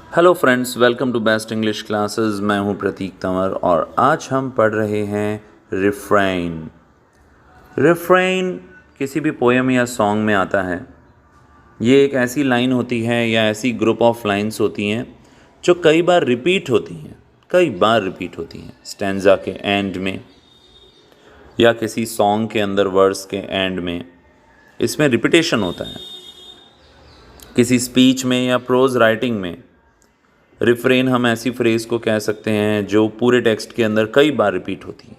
Hello friends, welcome to best English classes. मैं हूं प्रतीक तंवर और आज हम पढ़ रहे हैं रिफ्रेन। रिफ्रेन किसी भी पोएम या सॉन्ग में आता है। ये एक ऐसी लाइन होती है या ऐसी ग्रुप ऑफ लाइंस होती हैं जो कई बार रिपीट होती हैं स्टैंजा के एंड में या किसी सॉन्ग के अंदर वर्स के एंड में। इसमें रिपीटेशन होता है। किसी स्पीच में या प्रोज राइटिंग में रिफ्रेन हम ऐसी फ्रेज को कह सकते हैं जो पूरे टेक्स्ट के अंदर कई बार रिपीट होती है।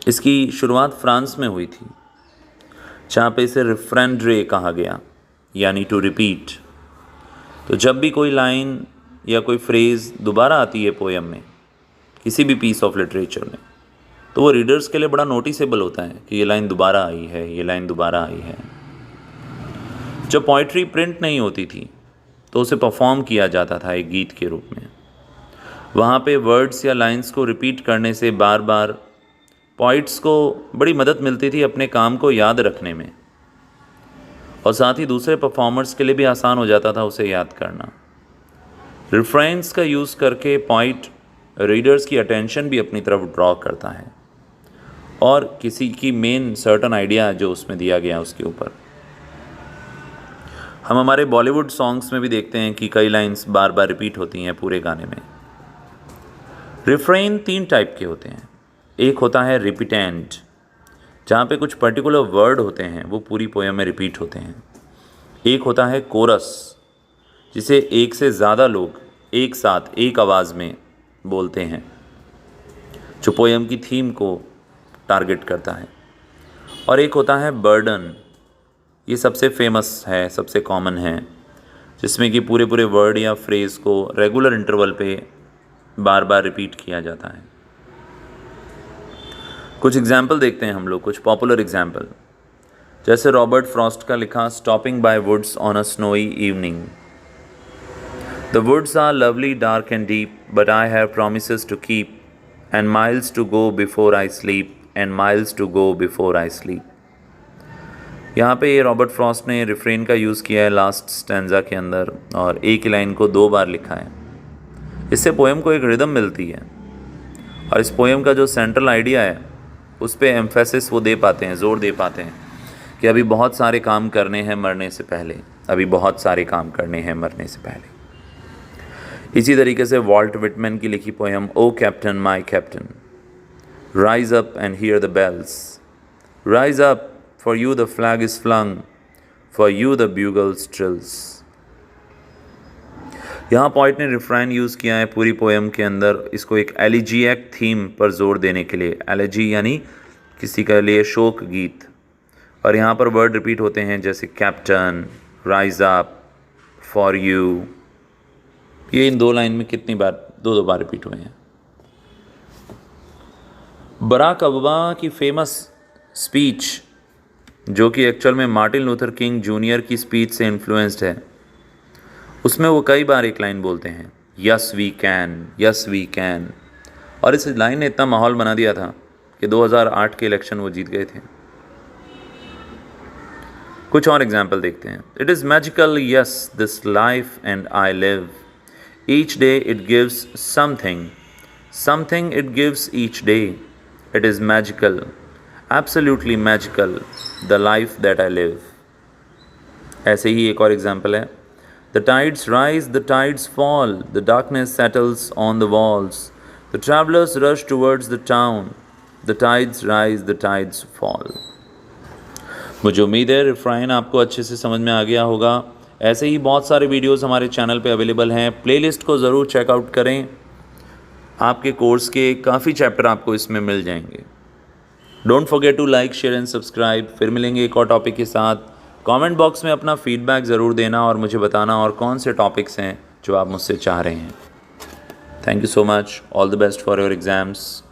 इसकी शुरुआत फ्रांस में हुई थी, जहाँ पे इसे रिफ्रेंड्रे कहा गया, यानी टू रिपीट। तो जब भी कोई लाइन या कोई फ्रेज दोबारा आती है पोएम में, किसी भी पीस ऑफ लिटरेचर में, तो वो रीडर्स के लिए बड़ा नोटिसेबल होता है कि ये लाइन दोबारा आई है, ये लाइन दोबारा आई है। जब पोइट्री प्रिंट नहीं होती थी तो उसे परफॉर्म किया जाता था एक गीत के रूप में। वहाँ पे वर्ड्स या लाइंस को रिपीट करने से बार बार पोइट्स को बड़ी मदद मिलती थी अपने काम को याद रखने में, और साथ ही दूसरे परफॉर्मर्स के लिए भी आसान हो जाता था उसे याद करना। रिफ्रेंस का यूज़ करके पोइट रीडर्स की अटेंशन भी अपनी तरफ ड्रॉ करता है और किसी की मेन सर्टन आइडिया जो उसमें दिया गया उसके ऊपर। हम हमारे बॉलीवुड सॉन्ग्स में भी देखते हैं कि कई लाइंस बार बार रिपीट होती हैं पूरे गाने में। रिफ्रेन 3 टाइप के होते हैं। एक होता है रिपीटेंट, जहाँ पे कुछ पर्टिकुलर वर्ड होते हैं वो पूरी पोएम में रिपीट होते हैं। एक होता है कोरस, जिसे एक से ज़्यादा लोग एक साथ एक आवाज़ में बोलते हैं, जो पोएम की थीम को टारगेट करता है। और एक होता है बर्डन, ये सबसे फेमस है, सबसे कॉमन है, जिसमें कि पूरे वर्ड या फ्रेज़ को रेगुलर इंटरवल पे बार बार रिपीट किया जाता है। कुछ एग्जाम्पल देखते हैं हम लोग, कुछ पॉपुलर एग्जाम्पल, जैसे रॉबर्ट फ्रॉस्ट का लिखा stopping by woods on a snowy evening. The woods are lovely dark and deep, but I have promises to keep, and miles to go before I sleep, and miles to go before I sleep. यहाँ पे ये Robert Frost ने refrain का use किया है last stanza के अंदर, और एक ही लाइन को 2 बार लिखा है। इससे पोएम को एक रिदम मिलती है, और इस पोएम का जो सेंट्रल आइडिया है उस पे एम्फेसिस वो दे पाते हैं, जोर दे पाते हैं कि अभी बहुत सारे काम करने हैं मरने से पहले, अभी बहुत सारे काम करने हैं मरने से पहले। इसी तरीके से वॉल्ट विटमैन की लिखी poem O captain my captain, rise up and hear the bells, rise up for you the flag is flung, for you the bugle trills। यहाँ पॉइंट ने रिफ्रेन यूज़ किया है पूरी पोएम के अंदर, इसको एक एलिजिएक थीम पर जोर देने के लिए। एलिजी यानी किसी के लिए शोक गीत, और यहाँ पर वर्ड रिपीट होते हैं जैसे captain, rise up, for you. ये इन 2 लाइन में कितनी बार, 2 बार रिपीट हुए हैं। बराक ओबामा की फेमस स्पीच, जो कि एक्चुअल में मार्टिन लूथर किंग जूनियर की स्पीच से इन्फ्लुएंस्ड है, उसमें वो कई बार एक लाइन बोलते हैं, yes we can, yes we can. और इस लाइन ने इतना माहौल बना दिया था कि 2008 के इलेक्शन वो जीत गए थे। कुछ और एग्जाम्पल देखते हैं। It is magical yes this life and I live, each day it gives something, something it gives each day, it is magical, absolutely magical, the life that I live। ऐसे ही एक और एग्जाम्पल है, the tides rise, the tides fall, the darkness settles on the walls, the travelers rush towards the town, the tides rise, the tides fall। मुझे उम्मीद है refrain आपको अच्छे से समझ में आ गया होगा। ऐसे ही बहुत सारे वीडियोस हमारे चैनल पे अवेलेबल हैं, प्लेलिस्ट को ज़रूर चेकआउट करें। आपके कोर्स के काफ़ी चैप्टर आपको इसमें मिल जाएंगे। Don't forget to like, share and subscribe. फिर मिलेंगे एक और टॉपिक के साथ। कमेंट बॉक्स में अपना फीडबैक ज़रूर देना और मुझे बताना और कौन से टॉपिक्स हैं जो आप मुझसे चाह रहे हैं। Thank you so much. All the best for your exams.